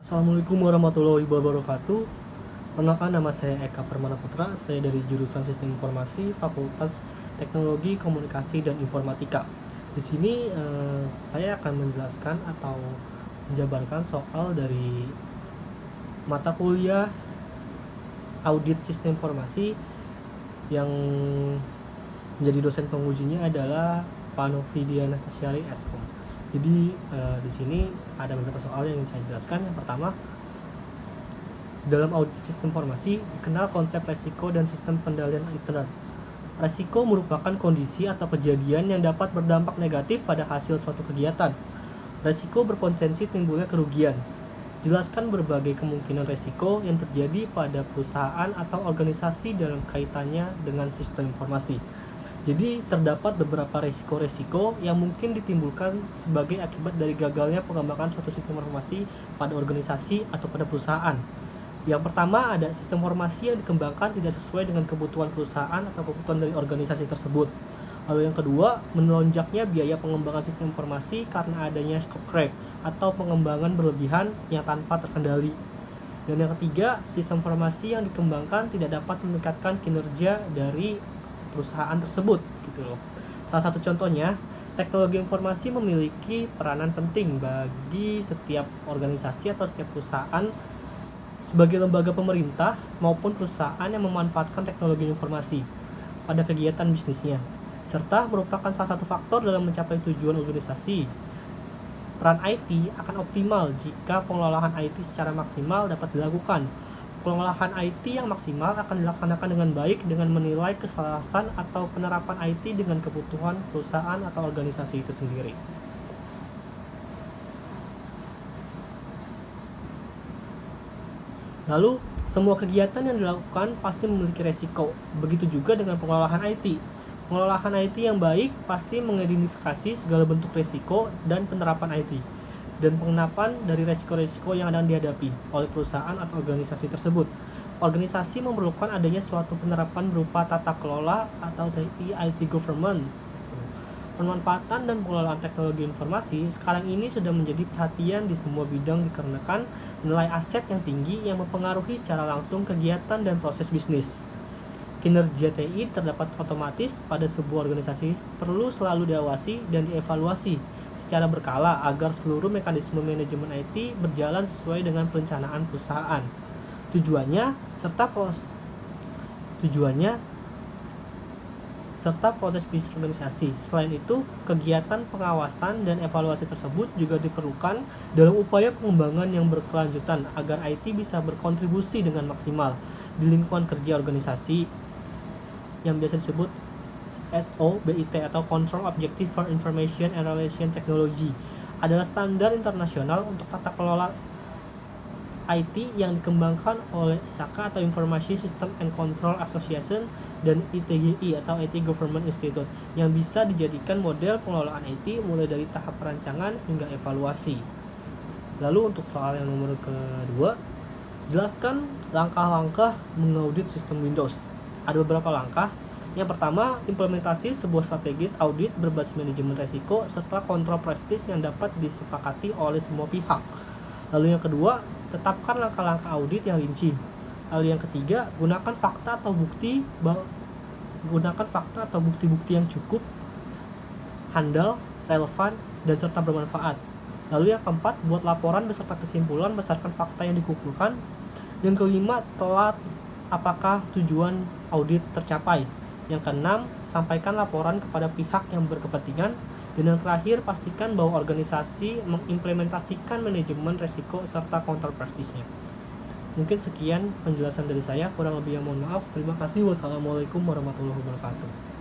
Assalamualaikum warahmatullahi wabarakatuh. Perkenalkan, nama saya Eka Permana Putra. Saya dari jurusan Sistem Informasi, Fakultas Teknologi Komunikasi dan Informatika. Di sini saya akan menjelaskan atau menjabarkan soal dari mata kuliah Audit Sistem Informasi yang menjadi dosen pengujinya adalah Pak Novidiana Tasyari Eskom. Jadi di sini ada beberapa soal yang ingin saya jelaskan. Yang pertama, dalam audit sistem informasi dikenal konsep resiko dan sistem kendalian internet. Resiko merupakan kondisi atau kejadian yang dapat berdampak negatif pada hasil suatu kegiatan. Resiko berpotensi timbulnya kerugian. Jelaskan berbagai kemungkinan resiko yang terjadi pada perusahaan atau organisasi dalam kaitannya dengan sistem informasi. Jadi terdapat beberapa resiko-resiko yang mungkin ditimbulkan sebagai akibat dari gagalnya pengembangan suatu sistem informasi pada organisasi atau pada perusahaan. Yang pertama, ada sistem informasi yang dikembangkan tidak sesuai dengan kebutuhan perusahaan atau kebutuhan dari organisasi tersebut. Lalu yang kedua, melonjaknya biaya pengembangan sistem informasi karena adanya scope creep atau pengembangan berlebihan yang tanpa terkendali. Dan yang ketiga, sistem informasi yang dikembangkan tidak dapat meningkatkan kinerja dari perusahaan tersebut gitu loh. Salah satu contohnya, teknologi informasi memiliki peranan penting bagi setiap organisasi atau setiap perusahaan sebagai lembaga pemerintah maupun perusahaan yang memanfaatkan teknologi informasi pada kegiatan bisnisnya, serta merupakan salah satu faktor dalam mencapai tujuan organisasi. Peran IT akan optimal jika pengelolaan IT secara maksimal dapat dilakukan. Pengelolaan IT yang maksimal akan dilaksanakan dengan baik dengan menilai kesalahan atau penerapan IT dengan kebutuhan perusahaan atau organisasi itu sendiri. Lalu, semua kegiatan yang dilakukan pasti memiliki resiko. Begitu juga dengan pengelolaan IT. Pengelolaan IT yang baik pasti mengidentifikasi segala bentuk resiko dan penerapan IT, dan pengenapan dari resiko-resiko yang akan dihadapi oleh perusahaan atau organisasi tersebut. Organisasi memerlukan adanya suatu penerapan berupa tata kelola atau IT government. Pemanfaatan dan pengelolaan teknologi informasi sekarang ini sudah menjadi perhatian di semua bidang dikarenakan nilai aset yang tinggi yang mempengaruhi secara langsung kegiatan dan proses bisnis. Kinerja TI terdapat otomatis pada sebuah organisasi perlu selalu diawasi dan dievaluasi secara berkala agar seluruh mekanisme manajemen IT berjalan sesuai dengan perencanaan perusahaan. Tujuannya serta proses bisnis organisasi. Selain itu, kegiatan pengawasan dan evaluasi tersebut juga diperlukan dalam upaya pengembangan yang berkelanjutan agar IT bisa berkontribusi dengan maksimal di lingkungan kerja organisasi yang biasa disebut SOBIT atau Control Objective for Information and Relation Technology, adalah standar internasional untuk tata kelola IT yang dikembangkan oleh ISACA atau Information System and Control Association dan ITGI atau IT Government Institute, yang bisa dijadikan model pengelolaan IT mulai dari tahap perancangan hingga evaluasi. Lalu untuk soal yang nomor kedua, jelaskan langkah-langkah mengaudit sistem Windows. Ada beberapa langkah. Yang pertama, implementasi sebuah strategis audit berbasis manajemen resiko serta kontrol prestis yang dapat disepakati oleh semua pihak. Lalu yang kedua, tetapkan langkah-langkah audit yang rinci. Lalu yang ketiga, gunakan fakta atau bukti-bukti yang cukup, handal, relevan, dan serta bermanfaat. Lalu yang keempat, buat laporan beserta kesimpulan berdasarkan fakta yang dikumpulkan. Yang kelima, telat apakah tujuan audit tercapai. Yang keenam, sampaikan laporan kepada pihak yang berkepentingan. Dan yang terakhir, pastikan bahwa organisasi mengimplementasikan manajemen resiko serta kontrol prestisnya. Mungkin sekian penjelasan dari saya, kurang lebih yang mohon maaf. Terima kasih. Wassalamualaikum warahmatullahi wabarakatuh.